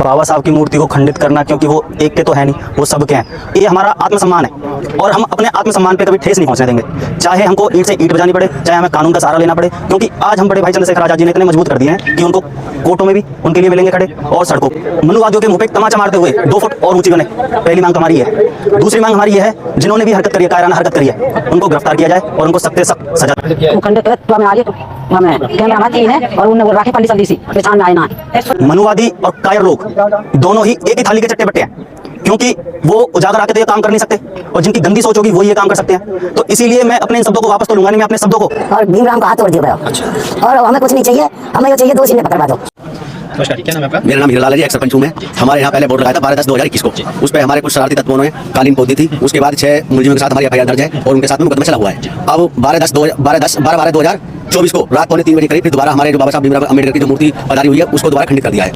बाबा साहब की मूर्ति को खंडित करना, क्योंकि वो एक के तो है नहीं, वो सबके हैं। ये हमारा आत्मसम्मान है और हम अपने आत्मसम्मान पे कभी ठेस नहीं पहुंचने देंगे, चाहे हमको ईंट से ईंट बजानी पड़े, चाहे हमें कानून का सहारा लेना पड़े। क्योंकि आज हम बड़े भाई चंद्रशेखर आजाद जी ने इतने मजबूत कर दिए हैं कि उनको कोर्टों में भी उनके लिए मिलेंगे खड़े और सड़कों। मनुवादियों के मुंह पे तमाचा मारते हुए 2 फुट और ऊंची बने, पहली मांग हमारी है। दूसरी मांग हमारी ये है, जिन्होंने भी हरकत करी है, कायराना हरकत करी है, उनको गिरफ्तार किया जाए और उनको सख्त से सख्त सजा। मनुवादी और कायर लोग दोनों ही एक ही थाली के चट्टे बट्टे हैं, क्योंकि वो उजागर आके तो ये काम कर नहीं सकते और जिनकी गंदी सोच होगी वो ये काम कर सकते हैं। तो इसीलिए मैं अपने इन शब्दों को वापस तो लूंगा नहीं, मैं अपने शब्दों को। और भीमराव का हाथ तोड़ दिया। अच्छा। और हमें कुछ नहीं चाहिए, हमें ये चाहिए 2 सीने पकड़वा दो। नमस्कार, क्या नाम है आपका? मेरा नाम हीरालाल है जी, एक सरपंच हूं मैं। हमारे यहाँ पहले बोर्ड लगाया था 12/10/2021 को। उस पर हमारे कुछ शरारती तत्वों ने कालीन पोत दी थी। उसके बाद 6 मुलजिमों के साथ हमारी FIR दर्ज है और उनके साथ में मुकदमा चला हुआ है। अब 12/12/2024 को रात 3:15 करीब फिर दोबारा हमारे जो बाबा साहब भीमराव अम्बेडकर की जो मूर्ति पधारी हुई है उसको दोबारा खंडित कर दिया है।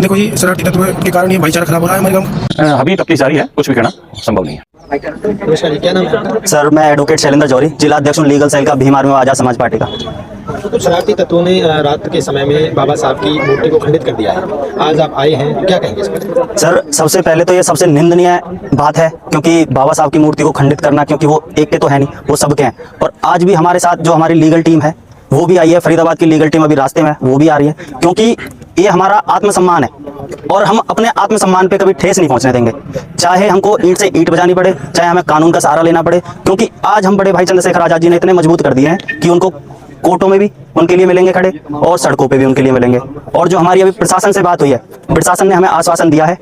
देखो ये शरारती तत्व के कारण ये भाईचारा खराब हो रहा है हमारे गाँव। अभी तफ्तीश जारी है, कुछ भी कहना संभव नहीं है। नमस्कार, क्या नाम है आपका? सर, मैं एडवोकेट शैलेंद्र जौहरी, जिला अध्यक्ष लीगल सेल का भीम आर्मी आजाद समाज पार्टी का। तो कुछ शरारती तत्वों ने रात के समय में बाबा साहब की मूर्ति को खंडित कर दिया है। आज आप आए हैं, क्या कहेंगे इस पर? सर, सबसे पहले तो ये सबसे निंदनीय बात है, क्योंकि बाबा साहब की मूर्ति को खंडित करना, क्योंकि वो एक के तो है नहीं, वो सबके हैं। और आज भी हमारे साथ जो हमारी लीगल टीम है वो भी आई है, फरीदाबाद की लीगल टीम अभी रास्ते में वो भी आ रही है, क्योंकि ये हमारा आत्मसम्मान है और हम अपने आत्मसम्मान पे कभी ठेस नहीं पहुंचने देंगे, चाहे हमको ईंट से ईंट बजानी पड़े, चाहे हमें कानून का सहारा लेना पड़े। क्योंकि आज हम बड़े भाई चंद्रशेखर आजाद जी ने इतने मजबूत कर दिए हैं कि उनको कोर्टों में भी उनके लिए मिलेंगे खड़े और सड़कों पे भी उनके लिए मिलेंगे। और जो हमारी अभी प्रशासन से बात हुई है, प्रशासन ने हमें आश्वासन दिया है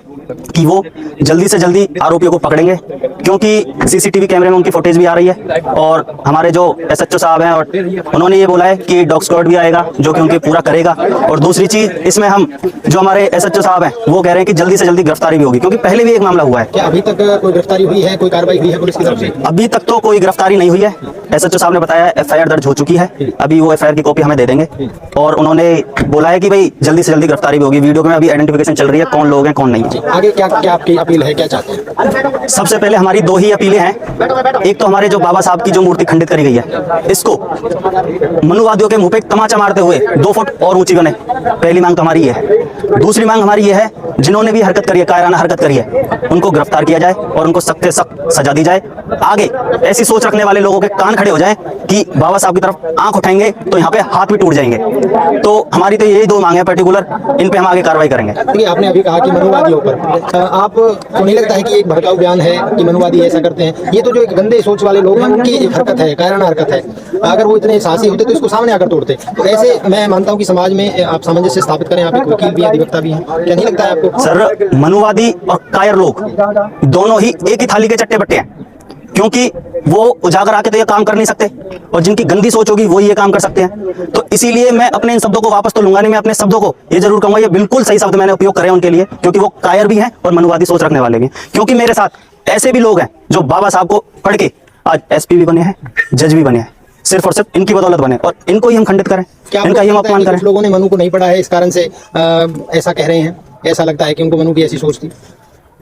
कि वो जल्दी से जल्दी आरोपियों को पकड़ेंगे, क्योंकि CCTV कैमरे में उनकी फुटेज भी आ रही है। और हमारे जो SHO साहब हैं, और उन्होंने ये बोला है कि डॉग स्क्वाड भी आएगा जो कि उनके पूरा करेगा। और दूसरी चीज इसमें हम जो हमारे SHO साहब हैं वो कह रहे हैं कि जल्दी से जल्दी गिरफ्तारी भी होगी, क्योंकि पहले भी एक मामला हुआ है। क्या अभी तक कोई गिरफ्तारी हुई है, कोई कार्रवाई हुई है पुलिस की तरफ से? अभी तक तो कोई गिरफ्तारी नहीं हुई है। SHO साहब ने बताया FIR दर्ज हो चुकी है, अभी वो FIR की कॉपी हमें दे देंगे। और उन्होंने बोला है कि भाई जल्दी से जल्दी गिरफ्तारी भी होगी। वीडियो में अभी आइडेंटिफिकेशन चल रही है, कौन लोग हैं कौन नहीं है। आगे क्या क्या आपकी अपील है, क्या चाहते हैं? सबसे पहले हमारी 2 ही अपीलें हैं। एक तो हमारे जो बाबा साहब की जो मूर्ति खंडित करी गई है, इसको मनुवादियों के मुंह पे तमाचा मारते हुए 2 फुट और ऊंची बने, पहली मांग हमारी है। दूसरी मांग हमारी ये है, जिन्होंने भी हरकत करी है, कायराना हरकत करी है, उनको गिरफ्तार किया जाए और उनको सख्त से सख्त सजा दी जाए। आगे ऐसी सोच रखने वाले लोगों के कान खड़े हो जाएं कि बाबा साहब की तरफ आंख उठाएंगे तो यहाँ पे हाथ भी टूट जाएंगे। तो हमारी तो यही 2 मांग है पर्टिकुलर, इन पे हम आगे कार्रवाई करेंगे। देखिए, आपने अभी कहा कि मनुवादियों पर आपको नहीं लगता है कि एक भड़काऊ बयान है कि मनुवादी ऐसा करते हैं? ये तो जो एक गंदे सोच वाले लोग हैं उनकी एक हरकत है, कायराना हरकत है। अगर वो इतने साहसी होते तो इसको सामने आकर तोड़ते। तो ऐसे मैं मानता हूँ कि समाज में आप सामंजस्य स्थापित करें। आप एक वकील भी हैं, अधिवक्ता भी हैं, क्या नहीं लगता है आपको? सर, मनुवादी और कायर लोग दोनों ही एक ही थाली के चट्टे बट्टे हैं, क्योंकि वो उजागर आके तो ये काम कर नहीं सकते और जिनकी गंदी सोच होगी वो ये काम कर सकते हैं। तो इसीलिए मैं अपने इन शब्दों को वापस तो लूंगा नहीं, मैं अपने शब्दों को ये जरूर कहूंगा, ये बिल्कुल सही शब्द मैंने उपयोग करे उनके लिए, क्योंकि वो कायर भी हैं और मनुवादी सोच रखने वाले भी हैं। क्योंकि मेरे साथ ऐसे भी लोग हैं जो बाबा साहब को पढ़ के आज SP भी बने हैं, जज भी बने हैं, सिर्फ और सिर्फ इनकी बदौलत बने, और इनको ही हम खंडित करें, इनका ही हम अपमान करें। कुछ लोगों ने मनु को नहीं पढ़ा है, इस कारण से ऐसा कह रहे हैं। ऐसा लगता है कि उनको मनु की ऐसी सोच थी।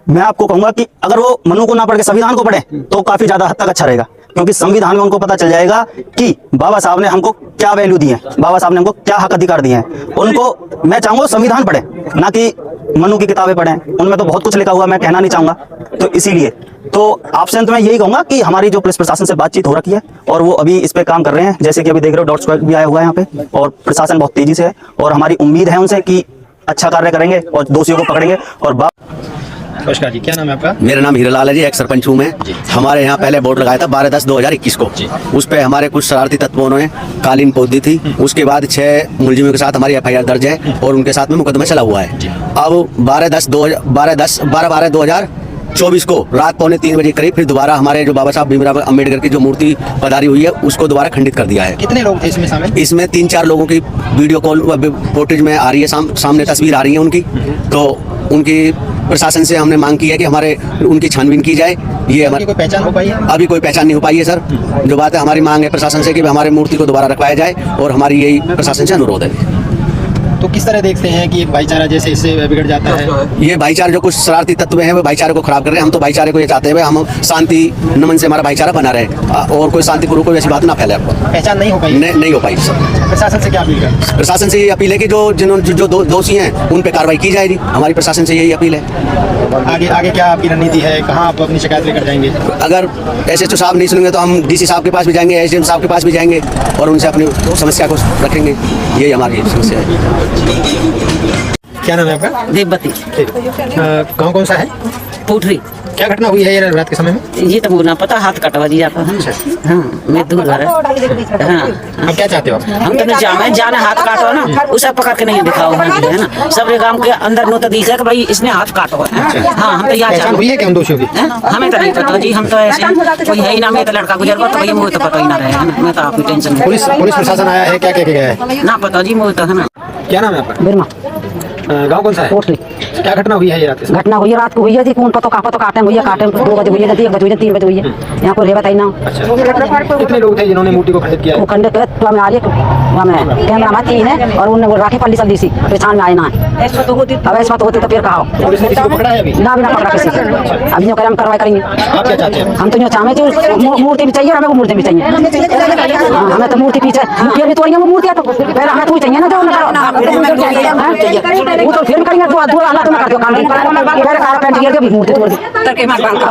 मैं आपको कहूंगा कि अगर वो मनु को ना पढ़ के संविधान को पढ़े तो काफी ज्यादा हद तक अच्छा रहेगा, क्योंकि संविधान में उनको पता चल जाएगा कि बाबा साहब ने हमको क्या वैल्यू दी है, बाबा साहब ने हमको क्या हक अधिकार दिए हैं। उनको मैं चाहूंगा संविधान पढ़े, ना कि मनु की किताबें पढ़ें, उनमें तो बहुत कुछ लिखा हुआ मैं कहना नहीं चाहूंगा। तो इसीलिए तो आपसे अंत में यही कहूंगा कि हमारी जो पुलिस प्रशासन से बातचीत हो रखी है और वो अभी इस पे काम कर रहे हैं। जैसे कि अभी देख रहे हो डॉट स्क्वाड भी आया हुआ है यहाँ पे, और प्रशासन बहुत तेजी से है, और हमारी उम्मीद है उनसे कि अच्छा कार्य करेंगे और दोषियों को पकड़ेंगे। और नमस्कार जी, क्या नाम है आपका? मेरा नाम हीरालाल है जी, एक सरपंच हूं मैं। हमारे यहाँ पहले बोर्ड लगाया था 12/10/2021 को। उस पर हमारे कुछ शरारती तत्वों ने कालीन पोत दी थी। उसके बाद 6 मुलजिमों के साथ हमारी FIR दर्ज है और उनके साथ में मुकदमा चला हुआ है। अब 12/10/2024 को रात 2:45 करीब फिर दोबारा हमारे जो बाबा साहब भीमराव अम्बेडकर की जो मूर्ति पधारी हुई है उसको दोबारा खंडित कर दिया है। कितने लोग थे इसमें शामिल? इसमें 3-4 लोगों की वीडियो कॉल फुटेज में आ रही है, सामने तस्वीर आ रही है उनकी। तो उनकी प्रशासन से हमने मांग की है कि हमारे उनकी छानबीन की जाए। ये हमारी कोई पहचान हो पाई है? अभी कोई पहचान नहीं हो पाई है सर। जो बात है, हमारी मांग है प्रशासन से कि हमारे मूर्ति को दोबारा रखवाया जाए और हमारी यही प्रशासन से अनुरोध है। तो किस तरह देखते हैं कि एक भाईचारा जैसे इससे बिगड़ जाता है? ये भाईचारा जो कुछ शरारती तत्व हैं वो भाईचारे को खराब कर रहे हैं। हम तो भाईचारे को ये चाहते हैं हम शांति नमन से हमारा भाईचारा बना रहे और कोई शांतिपूर्वक कोई ऐसी बात ना फैले। आपको पहचान नहीं हो पाई? नहीं हो पाई सर। प्रशासन से क्या अपील करें? प्रशासन से ये अपील है कि जो दोषी हैं उन पे कार्रवाई की जाएगी। हमारी प्रशासन से यही अपील है। आगे क्या आपकी रणनीति है? कहाँ आप अपनी शिकायत लेकर जाएंगे? अगर एसएचओ साहब नहीं सुनेंगे तो हम डीसी साहब के पास भी जाएंगे, एसडीएम साहब के पास भी जाएंगे और उनसे अपनी समस्या को रखेंगे। यही हमारी समस्या है। क्या नाम है आपका? देवबती। गाँव कौन सा है? पुटरी। क्या घटना हुई है ये रात के समय में? ये तो ना पता, हाथ कटवा दिया था। हाँ, मैं दूर घर है। हाँ, अब क्या चाहते हो आप? हम तो नहीं जाने हाथ काटो ना, उसे पकड़ के नहीं दिखाओ है ना। सब गांव के अंदर नो तो दिख है कि भाई इसने हाथ काटो है। हाँ, हम तो यहाँ पहचान हुई है क्या उन दोषियों की? हमें तो नहीं पता जी, हम तो ऐसे कोई है ही ना। मैं तो लड़का गुजर गया तो भाई मुझे तो पता ही ना रहे। मैं तो आपकी टेंशन में। पुलिस प्रशासन आया है, क्या कह के गया है? ना पता जी, मुझे तो है ना। क्या नाम है आपका? बिरमा गाँव कौन सा है? कोटली। क्या घटना हुई है ये रात के समय? घटना हुई है रात को हुई है जी। कौन पतो काटे हुई है, काटे 2 बजे हुई है, 1 बजे हुई है, 3 बजे हुई है। यहाँ को रे बताई ना। अच्छा, कितने लोग थे जिन्होंने मूर्ति को खंडित किया? वो खंडे पे तो हमें आ रही हमें कैमरा में 3 है और उन्होंने वो राखी पल्ली दी सी पहचान में आए ना। अब ऐसा तो होती तो फिर कहा पुलिस ने किसी को पकड़ा है अभी? ना बिना पकड़ा किसी। अभी जो करें हम कार्रवाई करेंगे। आप क्या चाहते हैं? हम तो जो चाहे जो मूर्ति भी चाहिए, हमें वो मूर्ति भी चाहिए। हमें तो मूर्ति पीछे फिर भी तोड़िए वो मूर्ति है तो पहले हमें तो चाहिए ना जो वो तो फिर करेंगे तो हालत में कर दो काम फिर कार पेंट गिर के भी मूर्ति तोड़ दी।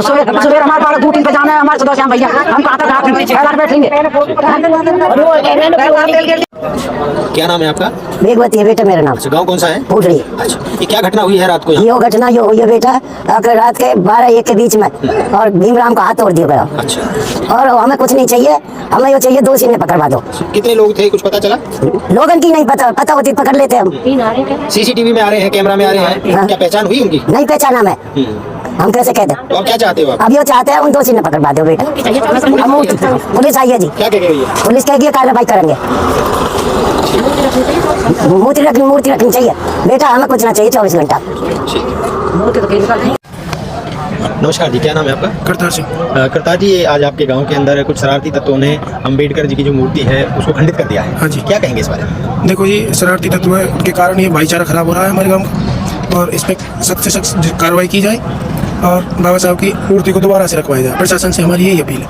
सुबह हमारे पास 2-3 पे जाना है हमारे सदस्य भैया, हम कहा था रात बैठेंगे। क्या नाम है आपका? बेगवती है बेटा मेरा नाम। अच्छा, गाँव कौन सा है? पुटरी। अच्छा, ये क्या घटना हुई है रात को? ये घटना ये हुई है बेटा अगर रात के 12-1 के बीच में और भीमराम का हाथ तोड़ दिया गया। अच्छा, और हमें कुछ नहीं चाहिए, हमें ये चाहिए दोषी ने पकड़वा दो। कितने लोग थे कुछ पता चला? लोगन की नहीं पता होती पकड़ लेते हम। सीसीटीवी में आ रहे हैं, कैमरा में आ रहे हैं, हाँ। क्या पहचान हुई उनकी? नहीं पहचाना मैं, हम कैसे कहते? तो आप क्या चाहते हो? आप अब ये चाहते हैं उन दोषी ने पकड़वा दो बेटा। पुलिस आई है जी, क्या कह रही है? पुलिस कहेगी कार्रवाई करेंगे। मूर्ति रखनी चाहिए बेटा, हमें कुछ ना चाहिए 24 घंटा। नमस्कार जी, क्या नाम है आपका? करतार सिंह। करतार जी, ये आज आपके गांव के अंदर कुछ शरारती तत्वों ने अंबेडकर जी की जो मूर्ति है उसको खंडित कर दिया है। हाँ जी। क्या कहेंगे इस बारे में? देखो ये शरारती तत्व के कारण ये भाईचारा खराब हो रहा है हमारे गांव का और इस पर सख्त से सख्त कार्रवाई की जाए और बाबा साहब की मूर्ति को दोबारा से रखवाया जाए। प्रशासन से हमारी यही अपील है।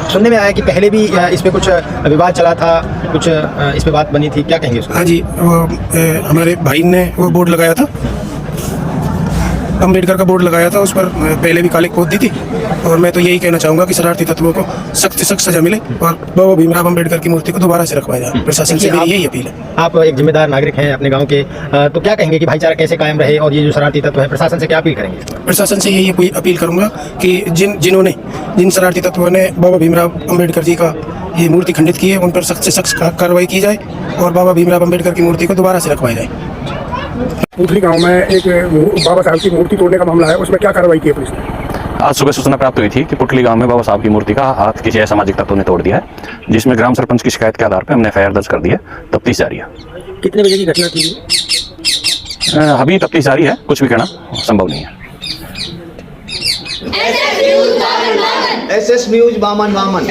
सुनने में आया कि पहले भी इस पे कुछ विवाद चला था, कुछ इस पे बात बनी थी, क्या कहेंगे उसको? हाँ जी, वो हमारे भाई ने वो बोर्ड लगाया था, अम्बेडकर का बोर्ड लगाया था, उस पर पहले भी काली पोत दी थी और मैं तो यही कहना चाहूँगा कि शरारती तत्वों को सख्त से सख्त सजा मिले और बाबा भीमराव अम्बेडकर की मूर्ति को दोबारा से रखवाया जाए। प्रशासन से मेरी यही अपील है। आप एक जिम्मेदार नागरिक हैं अपने गांव के, तो क्या कहेंगे कि भाईचारा कैसे कायम रहे और ये जो शरारती तत्व है प्रशासन से क्या अपील करेंगे? प्रशासन से यही अपील करूंगा कि जिन शरारती तत्वों ने बाबा भीमराव अम्बेडकर जी का ये मूर्ति खंडित की है उन पर सख्त से सख्त कार्रवाई की जाए और बाबा भीमराव अम्बेडकर की मूर्ति को दोबारा से रखवाया जाए। पुटली गांव में एक बाबा साहब की मूर्ति तोड़ने का मामला है, उसमें क्या कार्रवाई की है पुलिस ने? आज सुबह सूचना प्राप्त हुई थी कि पुटली गांव में बाबा साहब की मूर्ति का हाथ किसी असामाजिक तत्वों ने तोड़ दिया है, जिसमें ग्राम सरपंच की शिकायत के आधार पर हमने एफआईआर दर्ज कर दी है। तफ्तीश जारी है। कितने बजे की घटना थी? अभी तफ्तीश जारी है, कुछ भी कहना संभव नहीं है। SS News Baman Baman।